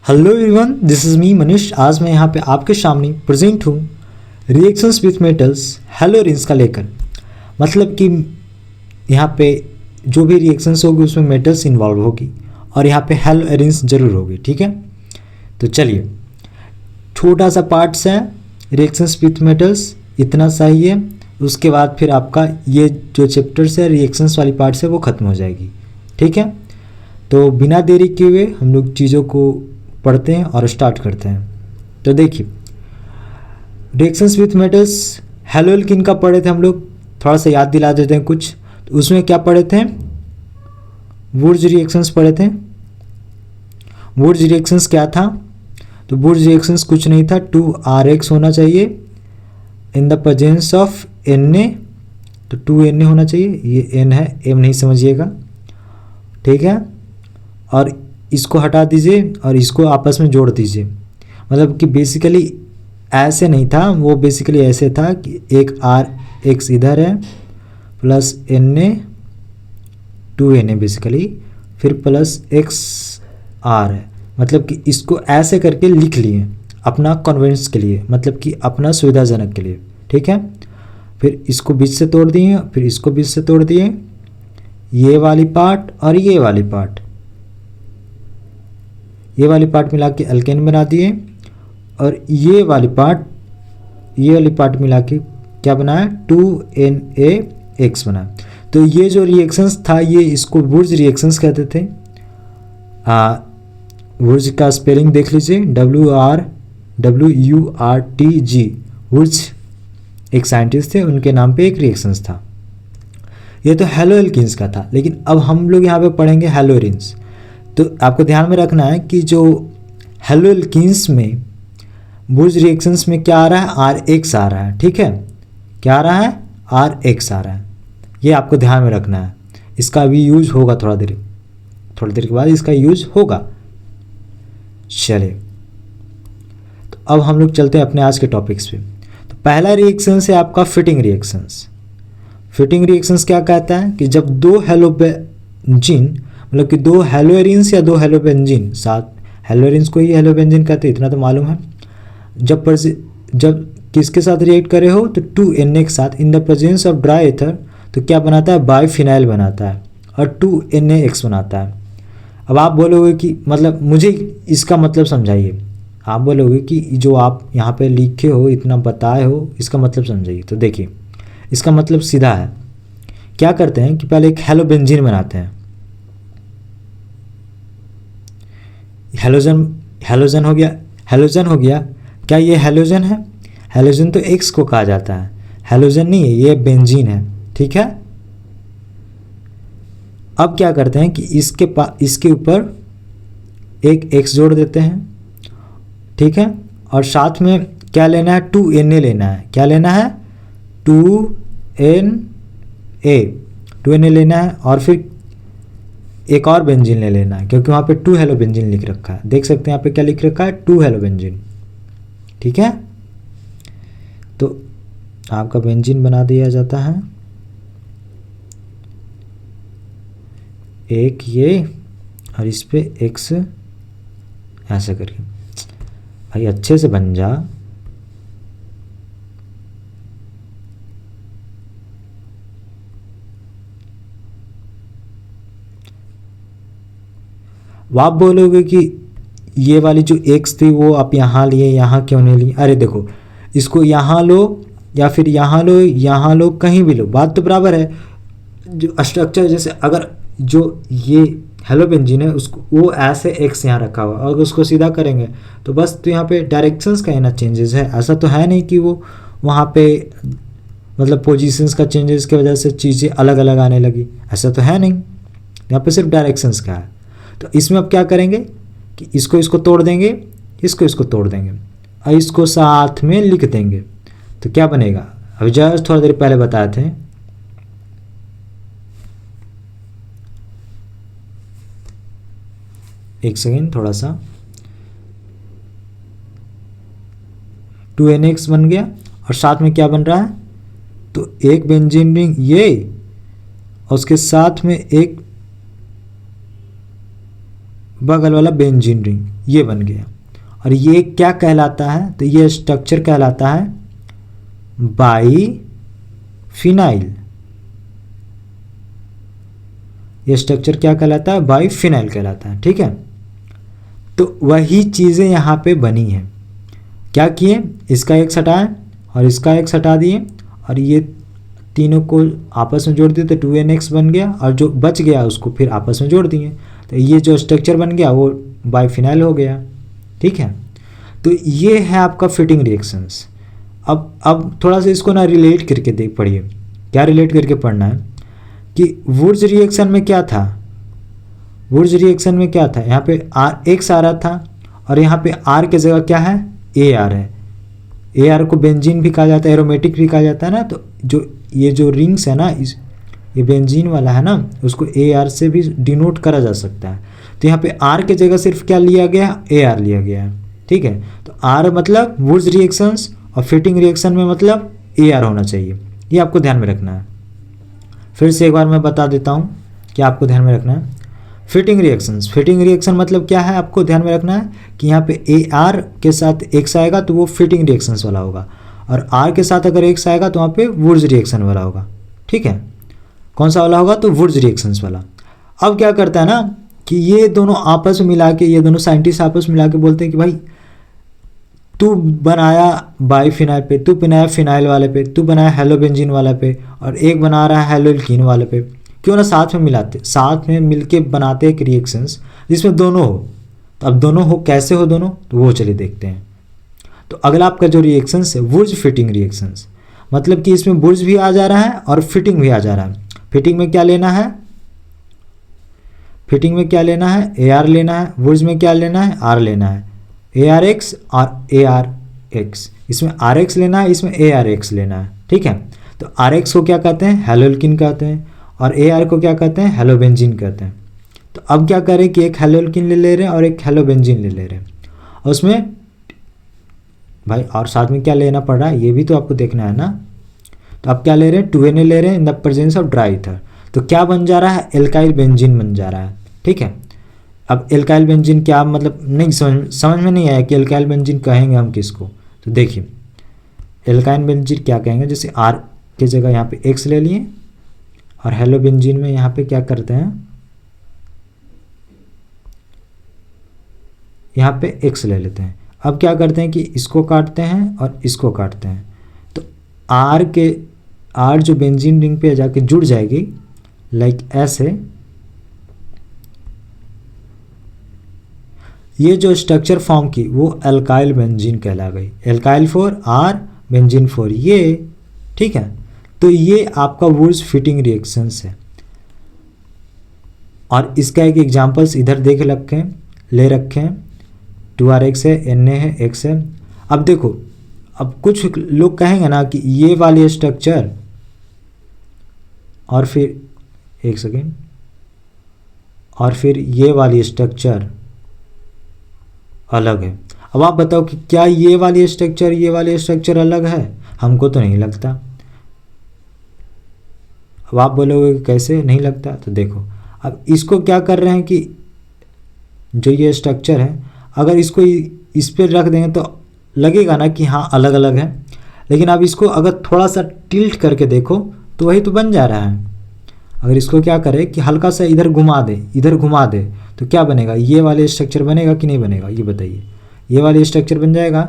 Hello everyone, this is me Manish. आज मैं यहाँ पे आपके सामने प्रेजेंट हूँ रिएक्शंस विथ मेटल्स हेलोरिन्स का लेकर। मतलब कि यहाँ पे जो भी रिएक्शंस होगी उसमें मेटल्स इन्वॉल्व होगी और यहाँ पे हेलोरिन्स जरूर होगी। ठीक है, तो चलिए छोटा सा पार्ट्स है रिएक्शंस विथ मेटल्स, इतना सा ही है। उसके बाद फिर आपका ये जो चैप्टर्स है रिएक्शंस वाली पार्ट्स है वो ख़त्म हो जाएगी। ठीक है, तो बिना देरी किए हुए हम लोग चीज़ों को पढ़ते हैं और स्टार्ट करते हैं। तो देखिए रिएक्शंस विथ मेटल्स हेलोल्किन का पढ़े थे हम लोग, थोड़ा सा याद दिला देते हैं कुछ। तो उसमें क्या पढ़े थे, वुर्ज रिएक्शंस पढ़े थे। वुर्ज रिएक्शंस क्या था, तो वुर्ज रिएक्शंस कुछ नहीं था, 2RX होना चाहिए इन द प्रेजेंस ऑफ Na। तो 2Na होना चाहिए, ये N है, M नहीं समझिएगा। ठीक है, और इसको हटा दीजिए और इसको आपस में जोड़ दीजिए। मतलब कि बेसिकली ऐसे नहीं था, वो बेसिकली ऐसे था कि एक RX इधर है प्लस Na 2Na बेसिकली, फिर प्लस XR है। मतलब कि इसको ऐसे करके लिख लिए अपना कन्वेंस के लिए, मतलब कि अपना सुविधाजनक के लिए। ठीक है, फिर इसको बीच से तोड़ दिए, फिर इसको बीच से तोड़ दिए, ये वाली पार्ट और ये वाली पार्ट, ये वाली पार्ट मिला के अल्केन बना दिए, और ये वाली पार्ट मिला के क्या बनाया, 2NaX बनाया। तो ये जो रिएक्शंस था ये इसको वुर्ज रिएक्शंस कहते थे। वुर्ज का स्पेलिंग देख लीजिए, WURTG। वुर्ज एक साइंटिस्ट थे, उनके नाम पे एक रिएक्शंस था। ये तो हेलोल्किन्स का था, लेकिन अब हम लोग यहाँ पे पढ़ेंगे हेलोरिन्स। तो आपको ध्यान में रखना है कि जो हेलोल्किन्स में वुर्ज रिएक्शंस में क्या आ रहा है, RX आ रहा है। ठीक है, क्या आ रहा है, RX आ रहा है। ये आपको ध्यान में रखना है, इसका भी यूज होगा थोड़ी देर के बाद इसका यूज होगा। चलिए, तो अब हम लोग चलते हैं अपने आज के टॉपिक्स पे। तो पहला रिएक्शंस है आपका फिटिंग रिएक्शंस। फिटिंग रिएक्शंस क्या कहता है कि जब दो हेलोबेंजीन, मतलब कि दो हेलोरिन्स या दो हेलोबेंजीन, साथ हेलोरिन्स को ही हेलोबेंजीन कहते हैं, इतना तो मालूम है। जब किसके साथ रिएक्ट करे हो, तो 2Na के साथ in the presence of dry ether, तो क्या बनाता है, बाइफिनाइल बनाता है और 2NaX बनाता है। अब आप बोलोगे कि मतलब मुझे इसका मतलब समझाइए। आप बोलोगे कि जो आप यहाँ पे लिखे हो, इतना बताए हो, इसका मतलब समझाइए। तो देखिए इसका मतलब सीधा है, क्या करते हैं कि पहले एक हेलोबेंजीन बनाते हैं। हेलोजन हो गया। क्या ये हेलोजन है? हेलोजन तो X को कहा जाता है, हेलोजन नहीं है, ये बेंजीन है। ठीक है, अब क्या करते हैं कि इसके ऊपर एक X जोड़ देते हैं। ठीक है, और साथ में क्या लेना है, 2Na लेना है। क्या लेना है, 2Na लेना है, और फिर एक और बेंजीन ले लेना है, क्योंकि वहाँ पे 2 हेलोबेंजीन लिख रखा है। देख सकते हैं यहाँ पे क्या लिख रखा है, 2 हेलोबेंजीन। ठीक है, तो आपका बेंजीन बना दिया जाता है, एक ये और इस पे X ऐसे करके। भाई अच्छे से बन जा। आप बोलोगे कि ये वाली जो X थी वो आप यहाँ लिए, यहाँ क्यों नहीं लिए? अरे देखो, इसको यहाँ लो या फिर यहाँ लो, कहीं भी लो, बात तो बराबर है। जो स्ट्रक्चर, जैसे अगर जो ये हेलोबेंजीन है उसको वो ऐसे X यहाँ रखा हुआ, अगर उसको सीधा करेंगे तो बस, तो यहाँ पे डायरेक्शंस का ना चेंजेस है। ऐसा तो है नहीं कि वो वहाँ पे मतलब पोजीशंस का चेंजेस की वजह से चीज़ें अलग अलग आने लगी, ऐसा तो है नहीं। यहाँ पे सिर्फ डायरेक्शंस का है। तो इसमें अब क्या करेंगे कि इसको तोड़ देंगे, इसको तोड़ देंगे और इसको साथ में लिख देंगे। तो क्या बनेगा, अभी जस्ट थोड़ा देर पहले बताए थे, एक सेकेंड, थोड़ा सा, 2NaX बन गया और साथ में क्या बन रहा है, तो एक बेंजीन रिंग ये और उसके साथ में एक बगल वाला बेंजीन रिंग ये बन गया। और ये क्या कहलाता है, तो ये स्ट्रक्चर कहलाता है बाईफिनाइल। ये स्ट्रक्चर क्या कहलाता है, बाईफिनाइल कहलाता है। ठीक है, तो वही चीज़ें यहाँ पे बनी हैं। क्या किए, इसका एक हटाए और इसका एक हटा दिए और ये तीनों को आपस में जोड़ दिए तो 2NX बन गया, और जो बच गया उसको फिर आपस में जोड़ दिए तो ये जो स्ट्रक्चर बन गया वो बाईफिनाइल हो गया। ठीक है, तो ये है आपका फिटिंग रिएक्शंस। अब थोड़ा सा इसको ना रिलेट करके देख पढ़िए। क्या रिलेट करके पढ़ना है कि वुड्स रिएक्शन में क्या था, वुड्स रिएक्शन में क्या था, यहाँ पे RX आ रहा था और यहाँ पे R की जगह क्या है, AR है। AR को बेंजीन भी कहा जाता है, एरोमेटिक भी कहा जाता है ना। तो जो ये जो रिंग्स है ना, ये बेंजीन वाला है ना, उसको AR से भी डिनोट करा जा सकता है। तो यहाँ पे R की जगह सिर्फ क्या लिया गया, AR लिया गया है। ठीक है, तो R मतलब वुड्स रिएक्शंस और फिटिंग रिएक्शन में मतलब AR होना चाहिए, ये आपको ध्यान में रखना है। फिर से एक बार मैं बता देता हूँ कि आपको ध्यान में रखना है। फिटिंग रिएक्शंस, फिटिंग रिएक्शन मतलब क्या है, आपको ध्यान में रखना है कि यहाँ पे AR के साथ X आएगा तो वो फिटिंग रिएक्शंस वाला होगा, और R के साथ अगर X आएगा तो वहाँ पे वुड्स रिएक्शन वाला होगा। ठीक है, कौन सा वाला होगा, तो वुड्स रिएक्शंस वाला। अब क्या करता है ना कि ये दोनों आपस में मिला के, ये दोनों साइंटिस्ट आपस में मिला के बोलते हैं कि भाई तू बनाया बाईफिनाइल पे, तू बनाया फिनाइल वाले पे, तू बनाया हेलोबेंजीन वाले पे, और एक बना रहा है हेलोल्कीन वाले पे, क्यों ना साथ में मिलाते, साथ में मिलके बनाते एक रिएक्शंस जिसमें दोनों हो। तो अब दोनों हो, कैसे हो दोनों, तो वो चलिए देखते हैं। तो अगला आपका जो रिएक्शंस है वुड्स फिटिंग रिएक्शंस, मतलब कि इसमें वुड्स भी आ जा रहा है और फिटिंग भी आ जा रहा है। फिटिंग में क्या लेना है, फिटिंग में क्या लेना है, AR लेना है। वुड्स में क्या लेना है, R लेना है, ARX और ARX। इसमें RX लेना है, इसमें ARX लेना है। ठीक है, तो RX को क्या कहते हैं, हेलोल्कीन कहते हैं, और AR को क्या कहते हैं, हेलोबेंजीन कहते हैं। तो अब क्या करें कि एक हेलोल्कीन ले रहे हैं और एक हेलोबेंजीन ले रहे हैं, और उसमें भाई और साथ में क्या लेना पड़ रहा है ये भी तो आपको देखना है ना। तो आप क्या ले रहे हैं, 2Na ले रहे हैं इन the presence of dry ether, तो क्या बन जा रहा है, एल्काइल बेंजीन बन जा रहा है। ठीक है, अब एल्काइल बेंजीन क्या मतलब नहीं समझ में नहीं आया कि एल्काइल बेंजीन कहेंगे हम किसको, तो देखिए एल्काइल बेंजीन क्या कहेंगे, जैसे R की जगह यहाँ पे X ले लिए और हेलोबेंजीन में यहाँ पे क्या करते हैं, यहाँ पे X ले लेते हैं। अब क्या करते हैं कि इसको काटते हैं और इसको काटते हैं, तो R जो बेंजीन रिंग पे जाके जुड़ जाएगी लाइक ऐसे। ये जो स्ट्रक्चर फॉर्म की वो एल्काइल बेंजीन कहला गई, एल्काइल 4 R बेंजीन 4 ये। ठीक है, तो ये आपका वुड्स फिटिंग रिएक्शंस है, और इसका एक एग्जांपल्स इधर देख ले रखे हैं। 2RX है, Na है, X है। अब देखो, अब कुछ लोग कहेंगे ना कि ये वाली स्ट्रक्चर और फिर एक सेकेंड, और फिर ये वाली स्ट्रक्चर अलग है। अब आप बताओ कि क्या ये वाली स्ट्रक्चर अलग है, हमको तो नहीं लगता। अब आप बोलोगे कैसे नहीं लगता, तो देखो अब इसको क्या कर रहे हैं कि जो ये स्ट्रक्चर है अगर इसको इस पर रख देंगे तो लगेगा ना कि हाँ अलग अलग है, लेकिन अब इसको अगर थोड़ा सा टिल्ट करके देखो तो वही तो बन जा रहा है। अगर इसको क्या करें कि हल्का सा इधर घुमा दे तो क्या बनेगा, ये वाले स्ट्रक्चर बनेगा कि नहीं बनेगा, ये बताइए, ये वाले स्ट्रक्चर बन जाएगा।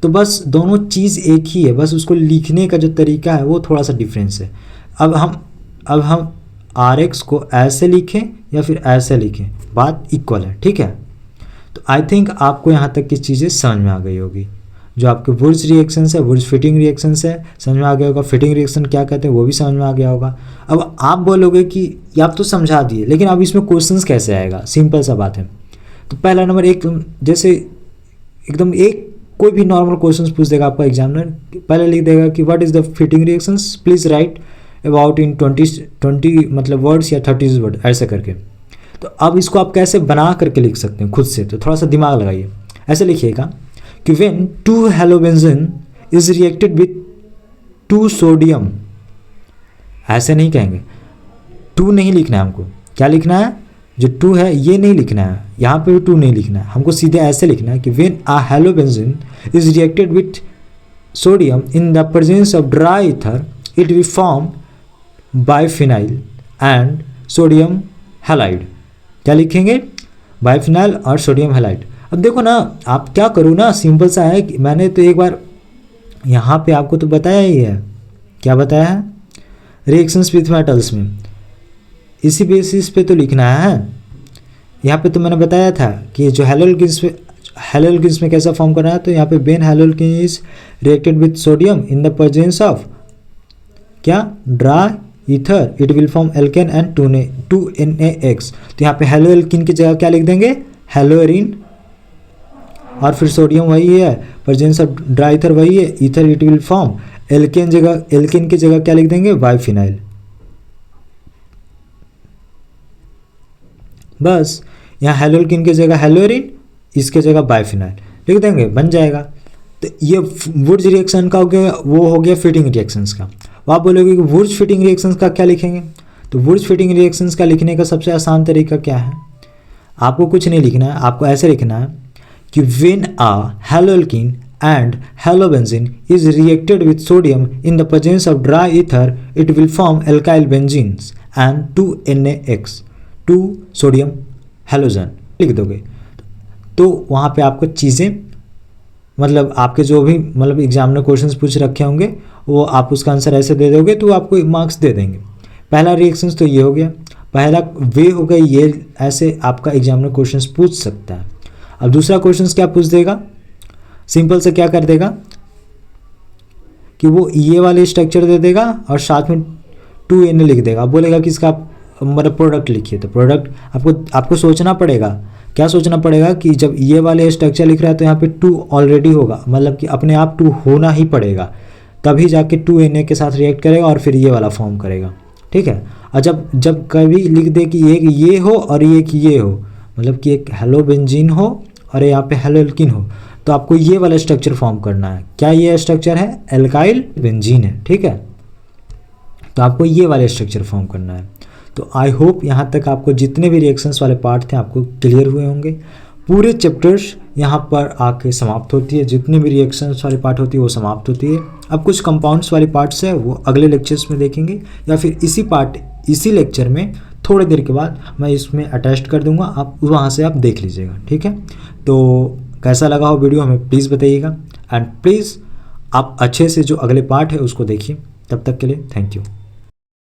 तो बस दोनों चीज़ एक ही है, बस उसको लिखने का जो तरीका है वो थोड़ा सा डिफरेंस है। अब हम RX को ऐसे लिखें या फिर ऐसे लिखें, बात इक्वल है। ठीक है, तो आई थिंक आपको यहाँ तक की चीज़ें समझ में आ गई होगी। जो आपके वुड्स रिएक्शंस है, वुड्स फिटिंग रिएक्शंस है, समझ में आ गया होगा। फिटिंग रिएक्शन क्या कहते हैं वो भी समझ में आ गया होगा। अब आप बोलोगे कि ये आप तो समझा दिए, लेकिन अब इसमें क्वेश्चंस कैसे आएगा, सिंपल सा बात है। तो पहला नंबर एक, जैसे एकदम एक कोई भी नॉर्मल क्वेश्चंस पूछ देगा आपका एग्जामिनर, पहले लिख देगा कि what is the fitting reactions, please write about in 20 मतलब वर्ड्स या 30 वर्ड ऐसे करके। तो अब इसको आप कैसे बना करके लिख सकते हैं खुद से, तो थोड़ा सा दिमाग लगाइए। ऐसे लिखिएगा कि when 2 halobenzene is reacted with 2 sodium, ऐसे नहीं कहेंगे, 2 नहीं लिखना है हमको, क्या लिखना है, जो टू है ये नहीं लिखना है, यहाँ पे भी टू नहीं लिखना है, हमको सीधे ऐसे लिखना है कि when a halobenzene is reacted with sodium in the presence of dry ether it will form biphenyl and sodium halide. क्या लिखेंगे? बाइफिनाइल और सोडियम हैलाइड। अब देखो ना, आप क्या करो ना, सिंपल सा है कि मैंने तो एक बार यहाँ पे आपको तो बताया ही है, क्या बताया है, रिएक्शंस विथ मेटल्स में इसी बेसिस पे तो लिखना है। यहाँ पे तो मैंने बताया था कि जो हेलोल्किन्स में कैसा फॉर्म करना है, तो यहाँ पे बेन haloalkane is reacted with sodium in the presence of क्या, dry ether it will form alkane and 2NaX। तो यहाँ पे हेलोल्किन की जगह क्या लिख देंगे, हेलोरिन, और फिर सोडियम वही है, प्रेजेंस ऑफ ड्राई ईथर वही है, ether it will form alkane की जगह क्या लिख देंगे, बाइफिनाइल। बस यहाँ हेलोल्किन की जगह हेलोरिन, इसके जगह बाइफिनाइल लिख देंगे, बन जाएगा। तो ये वुर्ज रिएक्शन का हो गया, वो हो गया फिटिंग रिएक्शंस का। वो आप बोलोगे कि वुर्ज फिटिंग रिएक्शंस का क्या लिखेंगे, तो वुर्ज फिटिंग रिएक्शंस का लिखने का सबसे आसान तरीका क्या है, आपको कुछ नहीं लिखना है, आपको ऐसे लिखना है कि when a haloalkane and halobenzene is reacted with sodium in the presence of dry ether it will form alkyl benzenes and 2NaX 2 sodium halogen लिख दोगे। तो वहाँ पे आपको चीज़ें मतलब आपके जो भी मतलब एग्जाम में क्वेश्चंस पूछ रखे होंगे वो आप उसका आंसर ऐसे दे दोगे तो आपको मार्क्स दे देंगे। पहला रिएक्शंस तो ये हो गया, पहला वे हो गया, ये ऐसे आपका एग्जाम में क्वेश्चंस पूछ सकता है। अब दूसरा क्वेश्चंस क्या पूछ देगा, सिंपल से क्या कर देगा कि वो ये वाले स्ट्रक्चर दे देगा और साथ में 2Na लिख देगा, बोलेगा कि इसका मतलब प्रोडक्ट लिखिए। तो प्रोडक्ट आपको सोचना पड़ेगा, क्या सोचना पड़ेगा कि जब ये वाले स्ट्रक्चर लिख रहा है तो यहाँ पे 2 ऑलरेडी होगा, मतलब कि अपने आप 2 होना ही पड़ेगा, तभी जाके 2Na के साथ रिएक्ट करेगा और फिर ये वाला फॉर्म करेगा, ठीक है। और जब कभी लिख दे कि एक ये हो और एक ये हो, मतलब कि एक हेलोबेंजीन हो और यहाँ पे हेलोल्किन हो, तो आपको ये वाला स्ट्रक्चर फॉर्म करना है। क्या ये स्ट्रक्चर है, एल्काइल बेंजीन है, ठीक है। तो आपको ये वाले स्ट्रक्चर फॉर्म करना है। तो आई होप यहाँ तक आपको जितने भी रिएक्शंस वाले पार्ट थे आपको क्लियर हुए होंगे। पूरे चैप्टर्स यहाँ पर आके समाप्त होती है, जितनी भी रिएक्शंस वाली पार्ट होती है वो समाप्त होती है। अब कुछ कंपाउंड्स वाली पार्ट्स है वो अगले लेक्चर्स में देखेंगे, या फिर इसी लेक्चर में थोड़ी देर के बाद मैं इसमें अटैच कर दूंगा, आप वहाँ से आप देख लीजिएगा, ठीक है। तो कैसा लगा हो वीडियो हमें प्लीज़ बताइएगा, एंड प्लीज़ आप अच्छे से जो अगले पार्ट है उसको देखिए। तब तक के लिए थैंक यू।